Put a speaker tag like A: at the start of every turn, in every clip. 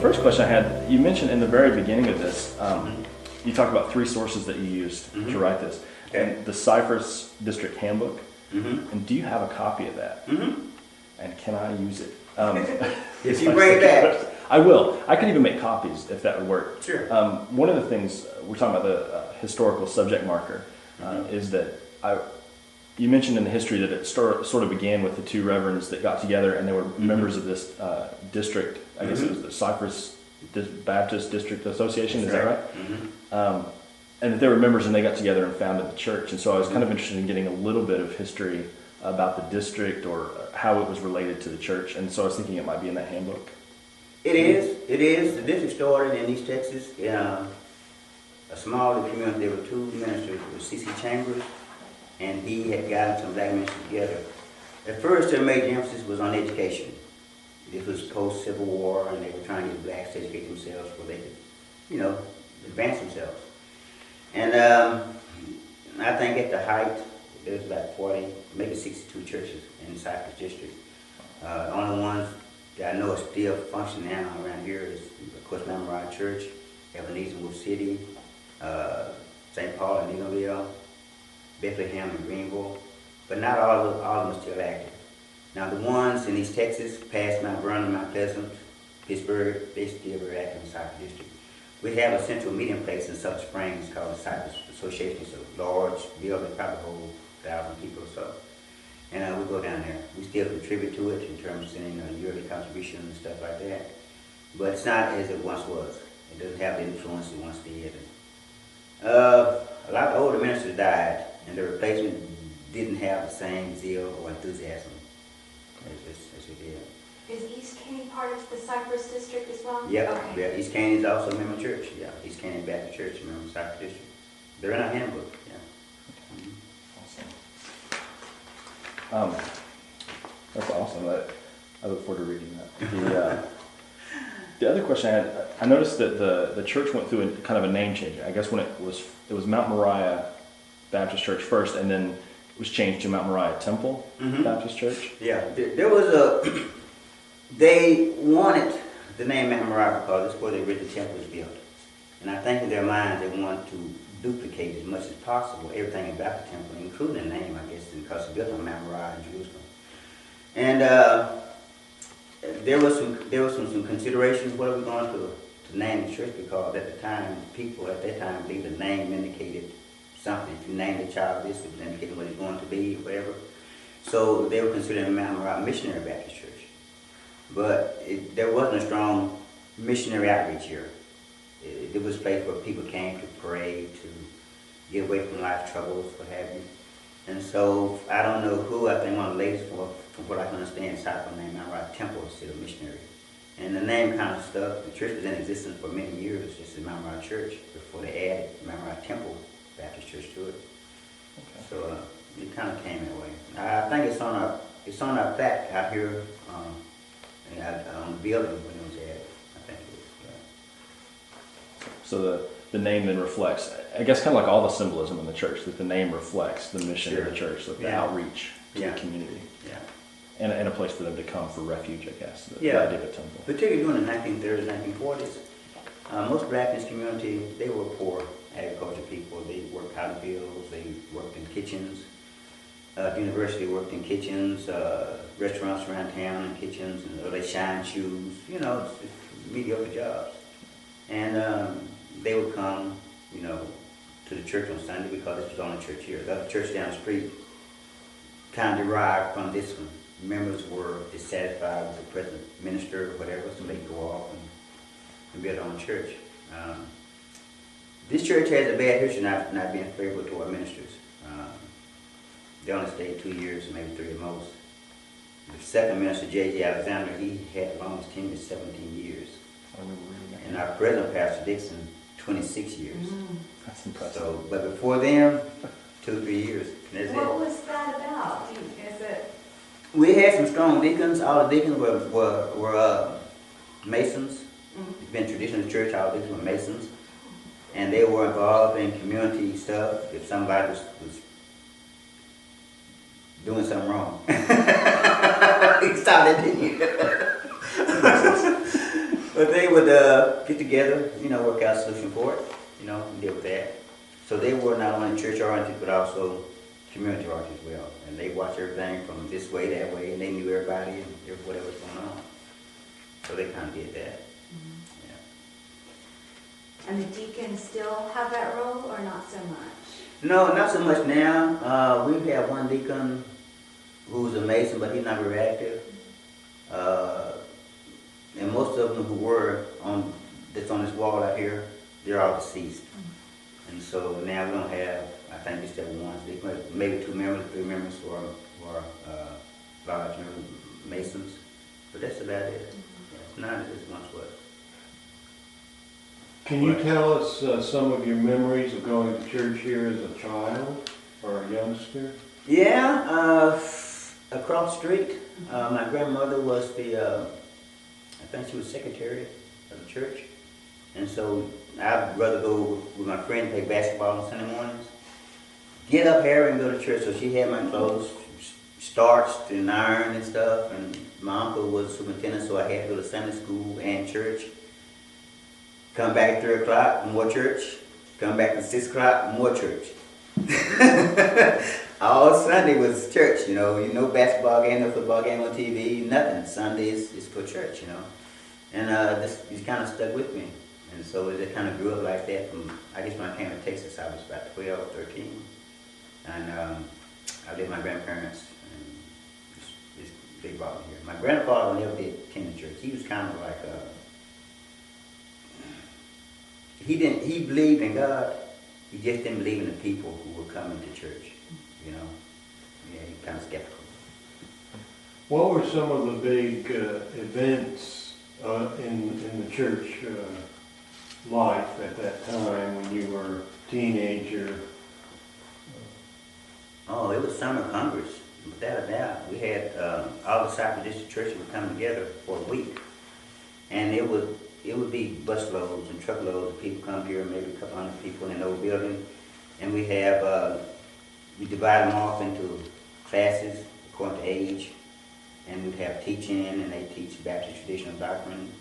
A: first question I had, you mentioned in the very beginning of this, you talked about 3 sources that you used to write this.
B: Okay.
A: And the Cypress District Handbook.
B: Mm-hmm.
A: And do you have a copy of that?
B: Mm-hmm.
A: And can I use it?
B: If you bring it back.
A: I will. I could even make copies if that would work.
B: Sure.
A: One of the things, we're talking about the historical subject marker, is that you mentioned in the history that it sort of began with the 2 reverends that got together and they were members of this district. I guess it was the Cypress Baptist District Association. Is that right?
B: Mm-hmm.
A: And that they were members and they got together and founded the church. And so I was kind of interested in getting a little bit of history about the district or how it was related to the church. And so I was thinking it might be in that handbook.
B: It is. The district started in East Texas. A smaller community. There were 2 ministers. It was C.C. Chambers, and he had gotten some black ministers together. At first, their major emphasis was on education. This was post-Civil War, and they were trying to get blacks to educate themselves where they could, advance themselves. And I think at the height, there was about 40, maybe 62 churches in the Cypress District. The only ones that I know are still functioning now around here is, of course, Mt.Moriah Church, Ebenezer Wolf City, St. Paul and Eagleville, Bethlehem and Greenville, but not all of them are still active. Now the ones in East Texas, past Mount Vernon, Mount Pleasant, Pittsburgh, they still very active in the Cypress District. We have a central meeting place in Sutton Springs called the Cypress Association. It's a large building, probably hold 1,000 people or so. And we go down there. We still contribute to it in terms of sending a yearly contribution and stuff like that. But it's not as it once was. It doesn't have the influence it once did. A lot of older ministers died, and the replacement didn't have the same zeal or enthusiasm as it did.
C: Is East Caney part of the Cypress District as well?
B: Yep.
C: Okay.
B: Yeah, East Caney is also a member church. Yeah, East Caney Baptist Church, a member of the Cypress District. They're in our handbook. Yeah.
A: Awesome. That's awesome. I look forward to reading that. The other question I had, I noticed that the church went through kind of a name change. I guess when it was Mt.Moriah Baptist Church first, and then it was changed to Mt.Moriah Temple Baptist Church.
B: Yeah, there was they wanted the name Mt.Moriah because it's where the original temple was built. And I think in their minds they wanted to duplicate as much as possible everything about the temple, including the name, I guess, because it's built on Mount Moriah in Jerusalem. And there was some considerations. What are we going to name the church? Because at the time, people at that time believed the name indicated something. If you named the child this, it was indicating what it's going to be, whatever. So they were considering Mount Moriah Missionary Baptist Church. But there wasn't a strong missionary outreach here. It was a place where people came to pray, to get away from life troubles, what have you. And so, I don't know who, I think one of the ladies, from what I can understand, decided to name Mount Temple instead of missionary. And the name kind of stuck. The church was in existence for many years, just as Mount Moriah Church, before they added Mount Moriah Temple Baptist Church to it. Okay. So it kind of came that way. I think it's on our plaque out here on the building when it was added. I think it was. Yeah.
A: So the name then reflects, I guess, kind of like all the symbolism in the church, that the name reflects the mission of the church, like the outreach to the community.
B: Yeah.
A: And a place for them to come for refuge, I guess, the idea of a temple.
B: Particularly during the 1930s, 1940s, most black in this community, they were poor agriculture people. They worked cotton fields, they worked in kitchens. The university worked in kitchens, restaurants around town in kitchens, and they shined shoes, it's mediocre jobs. And they would come, to the church on Sunday because this was the only church here. The other church down the street kind of derived from this one. Members were dissatisfied with the present minister or whatever, so they go off and build their own church. This church has a bad history not being favorable to our ministers. They only stayed 2 years, maybe 3 at most. The second minister, J.J. Alexander, he had the longest tenure, 17 years.
A: I remember reading that.
B: And our present pastor, Dixon, 26 years.
A: That's impressive.
B: So, but before them, 2 or 3 years. That's
C: what was that about? Is it?
B: We had some strong deacons. All the deacons were Masons. It's been traditional in the church, all the deacons were Masons. And they were involved in community stuff. If somebody was doing something wrong. You saw that, didn't you? But they would get together, work out a solution for it, and deal with that. So they were not only church oriented, but also community oriented as well. And they watched everything from this way, that way, and they knew everybody and whatever was going on. So they kind of did that. Yeah.
D: And the deacons still have that role or not so much?
B: No, not so much now. We have one deacon who's a Mason, but he's not very active. And most of them who were that's on this wall out here, they're all deceased. And so now we don't have, I think just have one deacon, maybe 2 members, 3 members who are large Masons. But that's about it. It's not as it once was.
E: Can you tell us some of your memories of going to church here as a child or a youngster?
B: Yeah, across the street, my grandmother was I think she was secretary of the church. And so I'd rather go with my friend, play basketball on Sunday mornings, get up here and go to church. So she had my clothes starched and ironed and stuff. And my uncle was superintendent, so I had to go to Sunday school and church. Come back at 3 o'clock, more church. Come back at 6 o'clock, more church. All Sunday was church, no basketball game, no football game on TV, nothing. Sunday is for church, And this kind of stuck with me. And so it just kind of grew up like that from, I guess when I came to Texas, I was about 12, 13. And I lived with my grandparents, and they brought me here. My grandfather never did attend the church. He was kind of like, he believed in God, he just didn't believe in the people who were coming to church, Yeah, he was kind of skeptical.
E: What were some of the big events in the church life at that time when you were a teenager?
B: Oh, it was summer Congress, without a doubt. We had all the Cypress District churches would come together for a week, and it would be busloads and truckloads of people come here, maybe a couple hundred people in an old building, and we divide them off into classes according to age, and we'd have teaching, and they teach Baptist traditional doctrine,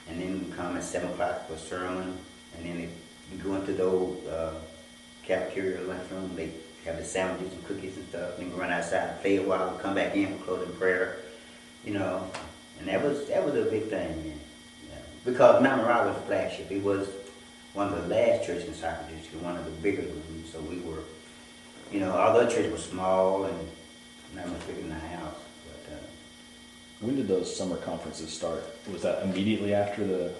B: and then we come at 7 o'clock for a sermon, and then we go into the old cafeteria lunchroom. They have the sandwiches and cookies and stuff, and then we run outside and play a while, and come back in for closing prayer, and that was a big thing, man. Because Mt.Moriah was a flagship. It was one of the last churches in Cypress District, one of the bigger ones. So we were, although the church was small and not much bigger than the house. But
A: when did those summer conferences start? Was that immediately after the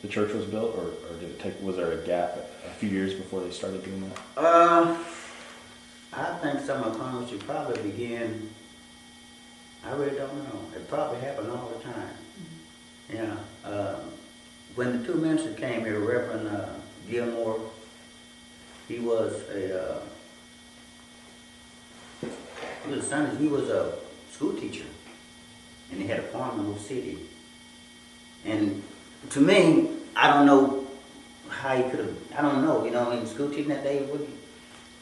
A: church was built, or did it take? Was there a gap a few years before they started doing that?
B: I think summer conference should probably begin. I really don't know. It probably happened all the time. Yeah. When the 2 ministers came here, Reverend Gilmore, he was a school teacher, and he had a farm in Wolf City. And to me, I don't know how he could have. I don't know, in school teaching that day.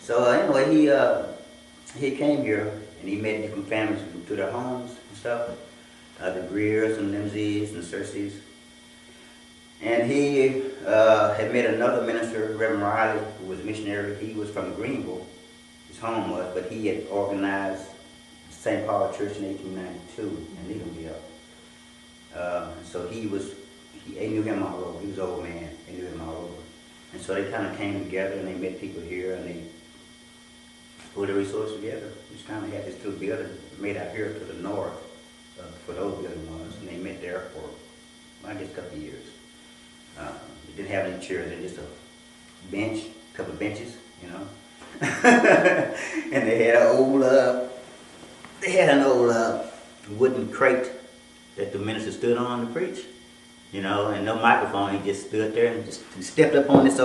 B: So anyway, he came here and he met different families to their homes and stuff. The Greers and Lindsay's and Cersei's. And he had met another minister, Reverend Riley, who was a missionary. He was from Greenville, his home was, but he had organized St. Paul Church in 1892 in Eatonville. So they knew him all over. He was an old man. They knew him all over. And so they kind of came together and they met people here and they put the resources together. Just kind of had this 2 buildings made out here to the north. For the old building was, and they met there for, I guess, a couple of years. They didn't have any chairs, they just a bench, a couple of benches, and they had an old wooden crate that the minister stood on to preach, and no microphone. He just stood there and just stepped up on this old